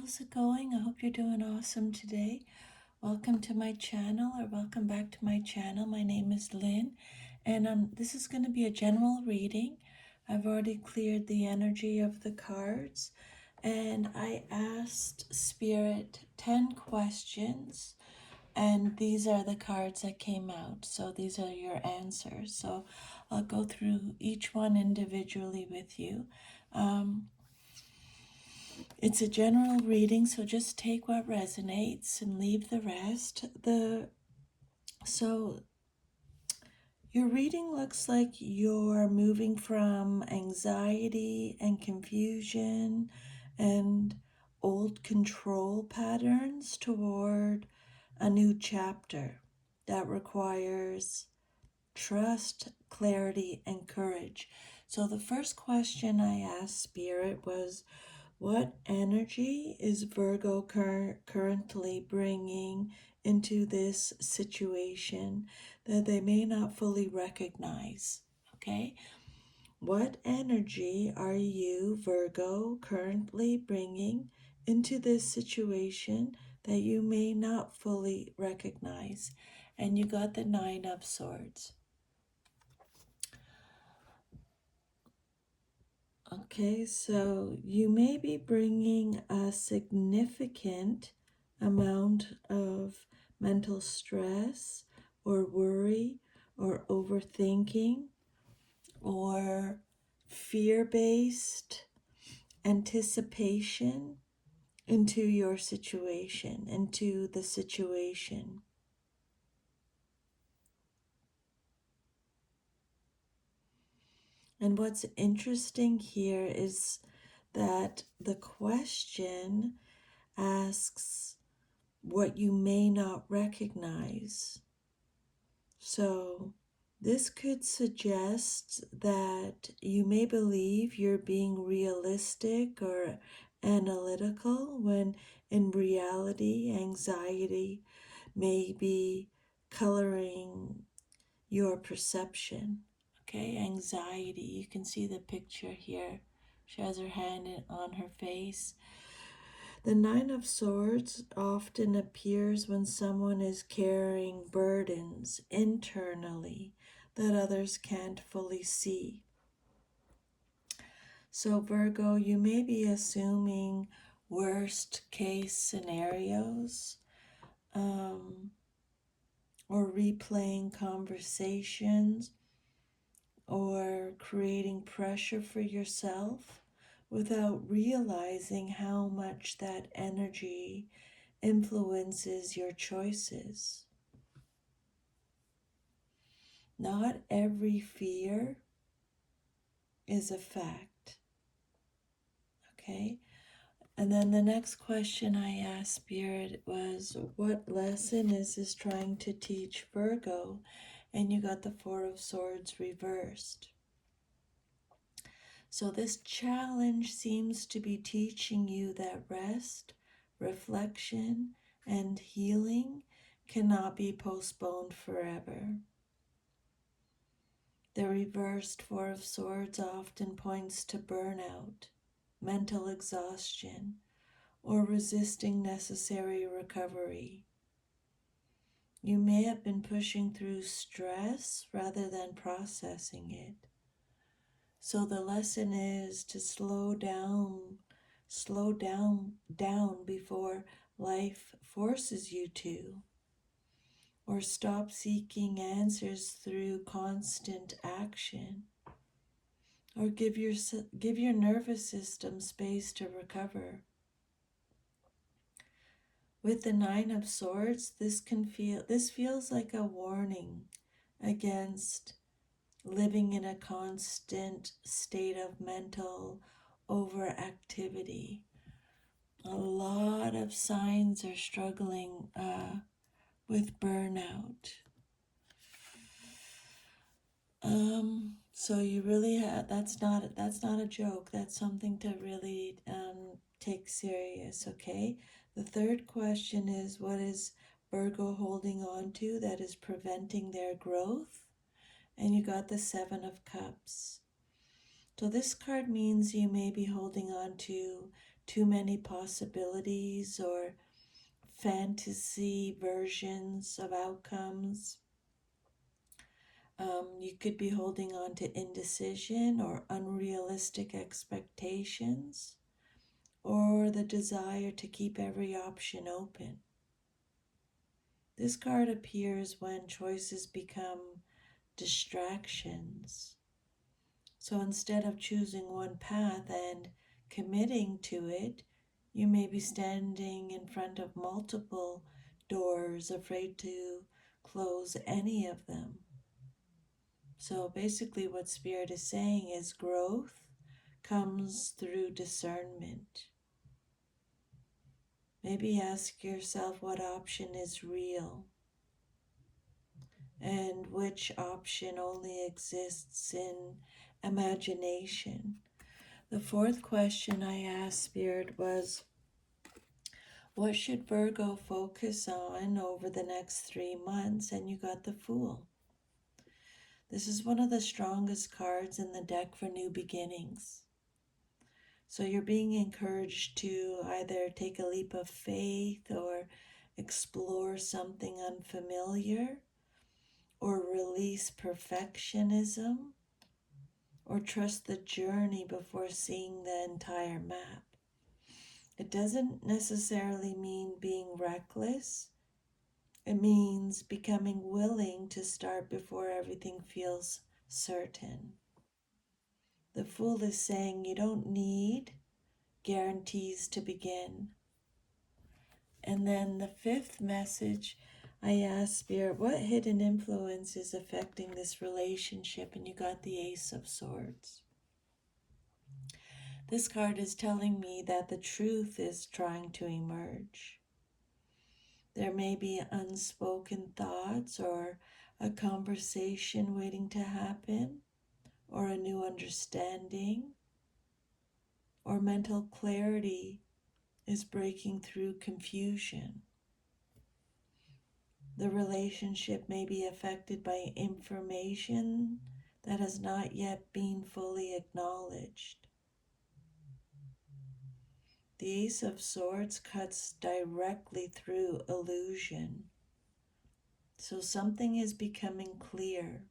how's it going? I hope you're doing awesome today. Welcome to my channel, or welcome back to my channel. My name is Lynn, and this is going to be a general reading. I've already cleared the energy of the cards, and I asked Spirit 10 questions, and these are the cards that came out. So these are your answers. So I'll go through each one individually with you. It's a general reading, so just take what resonates and leave the rest. So your reading looks like you're moving from anxiety and confusion and old control patterns toward a new chapter that requires trust, clarity, and courage. So the first question I asked Spirit was, what energy is Virgo currently bringing into this situation that they may not fully recognize? Okay. What energy are you, Virgo, currently bringing into this situation that you may not fully recognize? And you got the Nine of Swords. Okay, so you may be bringing a significant amount of mental stress or worry or overthinking or fear-based anticipation into your situation, into the situation. And what's interesting here is that the question asks what you may not recognize. So this could suggest that you may believe you're being realistic or analytical when in reality anxiety may be coloring your perception. Okay, anxiety. You can see the picture here. She has her hand on her face. The Nine of Swords often appears when someone is carrying burdens internally that others can't fully see. So Virgo, you may be assuming worst case scenarios, or replaying conversations, or creating pressure for yourself without realizing how much that energy influences your choices. Not every fear is a fact. Okay? And then the next question I asked Spirit was, what lesson is this trying to teach Virgo? And you got the Four of Swords reversed. So this challenge seems to be teaching you that rest, reflection, and healing cannot be postponed forever. The reversed Four of Swords often points to burnout, mental exhaustion, or resisting necessary recovery. You may have been pushing through stress rather than processing it. So the lesson is to slow down before life forces you to, or stop seeking answers through constant action, or give your nervous system space to recover. With the Nine of Swords, this feels like a warning against living in a constant state of mental overactivity. A lot of signs are struggling with burnout. So you really have, that's not a joke. That's something to really take serious, okay? The third question is, what is Virgo holding on to that is preventing their growth? And you got the Seven of Cups. So this card means you may be holding on to too many possibilities or fantasy versions of outcomes. You could be holding on to indecision or unrealistic expectations or the desire to keep every option open. This card appears when choices become distractions. So instead of choosing one path and committing to it, you may be standing in front of multiple doors, afraid to close any of them. So basically, what Spirit is saying is growth comes through discernment. Maybe ask yourself what option is real and which option only exists in imagination. The fourth question I asked Spirit was, what should Virgo focus on over the next 3 months? And you got the Fool. This is one of the strongest cards in the deck for new beginnings. So you're being encouraged to either take a leap of faith or explore something unfamiliar, or release perfectionism, or trust the journey before seeing the entire map. It doesn't necessarily mean being reckless. It means becoming willing to start before everything feels certain. The Fool is saying you don't need guarantees to begin. And then the fifth message, I asked Spirit, what hidden influence is affecting this relationship? And you got the Ace of Swords. This card is telling me that the truth is trying to emerge. There may be unspoken thoughts or a conversation waiting to happen, or a new understanding, or mental clarity is breaking through confusion. The relationship may be affected by information that has not yet been fully acknowledged. The Ace of Swords cuts directly through illusion. So something is becoming clear,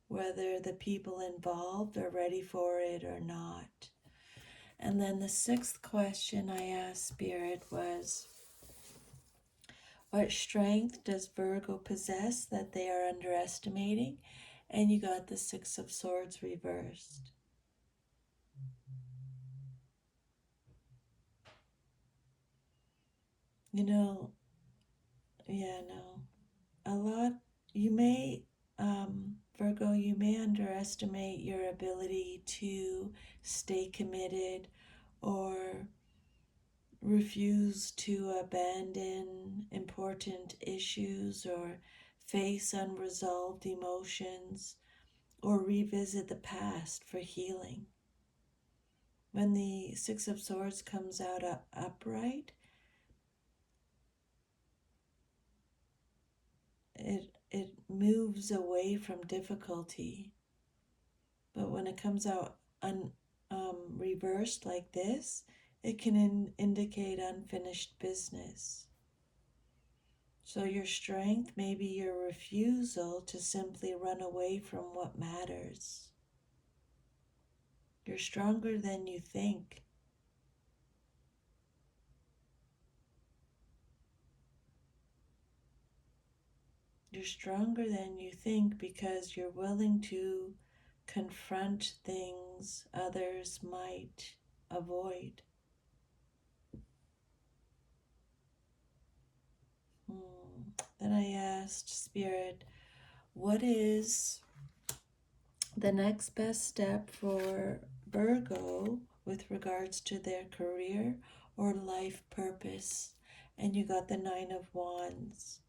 whether the people involved are ready for it or not. And then the sixth question I asked Spirit was, what strength does Virgo possess that they are underestimating? And you got the Six of Swords reversed. You know, a lot, you may, Virgo, you may underestimate your ability to stay committed or refuse to abandon important issues or face unresolved emotions or revisit the past for healing. When the Six of Swords comes out upright, it moves away from difficulty. But when it comes out reversed like this, it can indicate unfinished business. So your strength may be your refusal to simply run away from what matters. You're stronger than you think. You're stronger than you think because you're willing to confront things others might avoid. Then I asked Spirit, what is the next best step for Virgo with regards to their career or life purpose? And you got the Nine of Wands.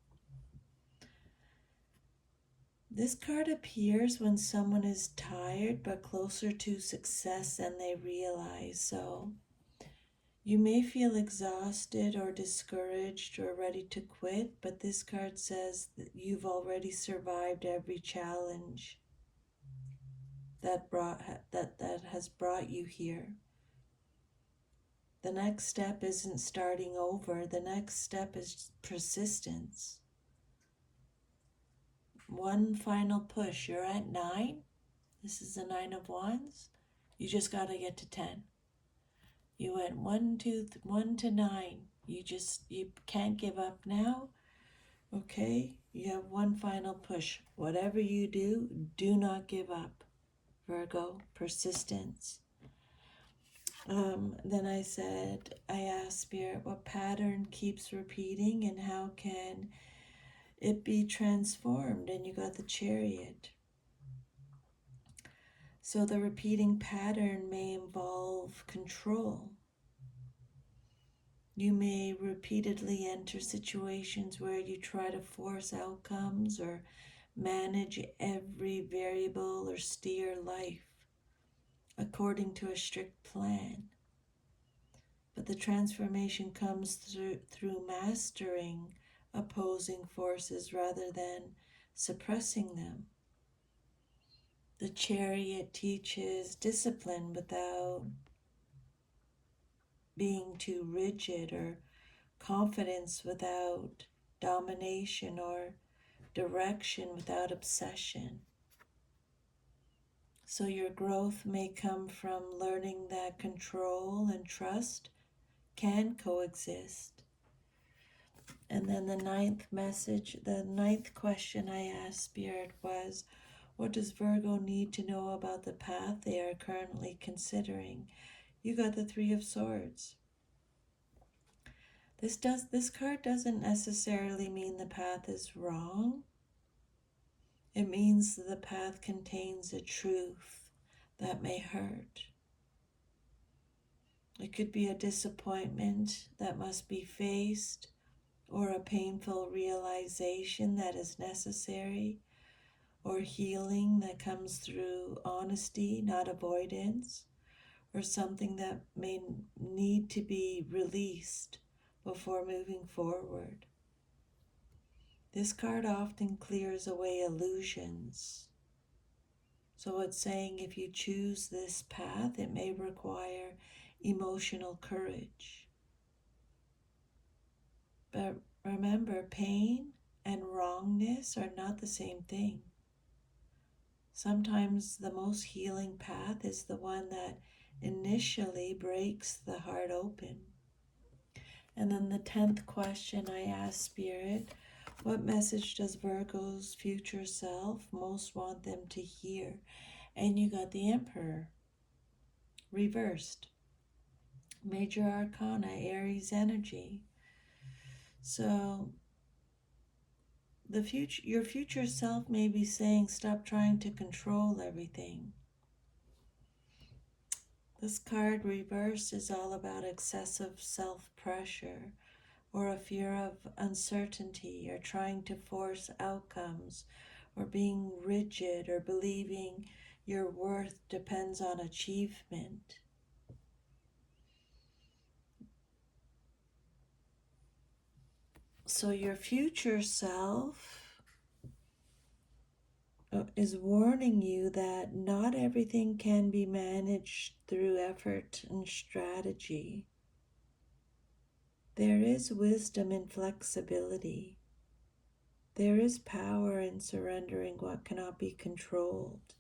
This card appears when someone is tired but closer to success than they realize. So you may feel exhausted or discouraged or ready to quit, but this card says that you've already survived every challenge that has brought you here. The next step isn't starting over. The next step is persistence. One final push. You're at 9. This is the 9 of Wands. You just got to get to 10. You went 1 to 9. You can't give up now. Okay? You have one final push. Whatever you do, do not give up. Virgo, persistence. Then I asked Spirit, what pattern keeps repeating and how can it be transformed? And you got the Chariot. So the repeating pattern may involve control. You may repeatedly enter situations where you try to force outcomes or manage every variable or steer life according to a strict plan. But the transformation comes through mastering opposing forces rather than suppressing them. The Chariot teaches discipline without being too rigid, or confidence without domination, or direction without obsession. So your growth may come from learning that control and trust can coexist. And then the ninth question I asked Spirit was, what does Virgo need to know about the path they are currently considering? You got the 3 of Swords. This card doesn't necessarily mean the path is wrong. It means that the path contains a truth that may hurt. It could be a disappointment that must be faced, or a painful realization that is necessary, or healing that comes through honesty, not avoidance, or something that may need to be released before moving forward. This card often clears away illusions. So it's saying if you choose this path, it may require emotional courage. But remember, pain and wrongness are not the same thing. Sometimes the most healing path is the one that initially breaks the heart open. And then the 10th question I asked Spirit, what message does Virgo's future self most want them to hear? And you got the Emperor, reversed. Major Arcana, Aries energy. So your future self may be saying, stop trying to control everything. This card reversed is all about excessive self-pressure, or a fear of uncertainty, or trying to force outcomes, or being rigid, or believing your worth depends on achievement. So your future self is warning you that not everything can be managed through effort and strategy. There is wisdom in flexibility. There is power in surrendering what cannot be controlled.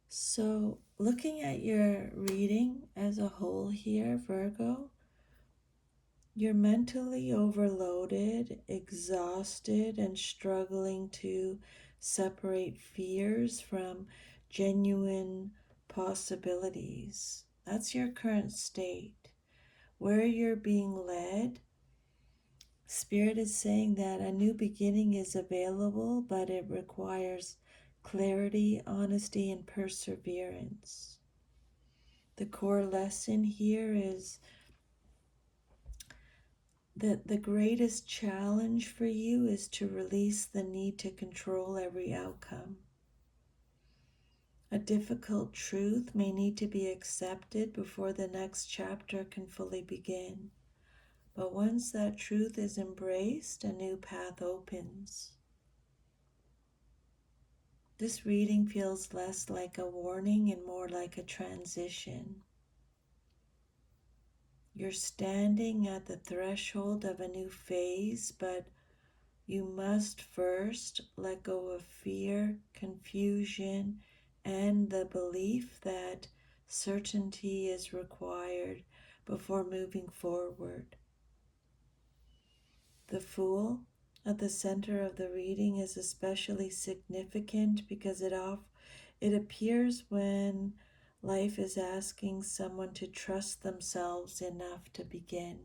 So, looking at your reading as a whole here, Virgo, you're mentally overloaded, exhausted, and struggling to separate fears from genuine possibilities. That's your current state. Where you're being led, Spirit is saying that a new beginning is available, but it requires clarity, honesty, and perseverance. The core lesson here is that the greatest challenge for you is to release the need to control every outcome. A difficult truth may need to be accepted before the next chapter can fully begin. But once that truth is embraced, a new path opens. This reading feels less like a warning and more like a transition. You're standing at the threshold of a new phase, but you must first let go of fear, confusion, and the belief that certainty is required before moving forward. The Fool at the center of the reading is especially significant because it appears when life is asking someone to trust themselves enough to begin.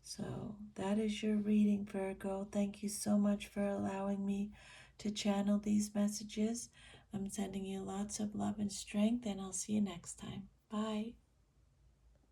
So that is your reading, Virgo. Thank you so much for allowing me to channel these messages. I'm sending you lots of love and strength, and I'll see you next time. Bye.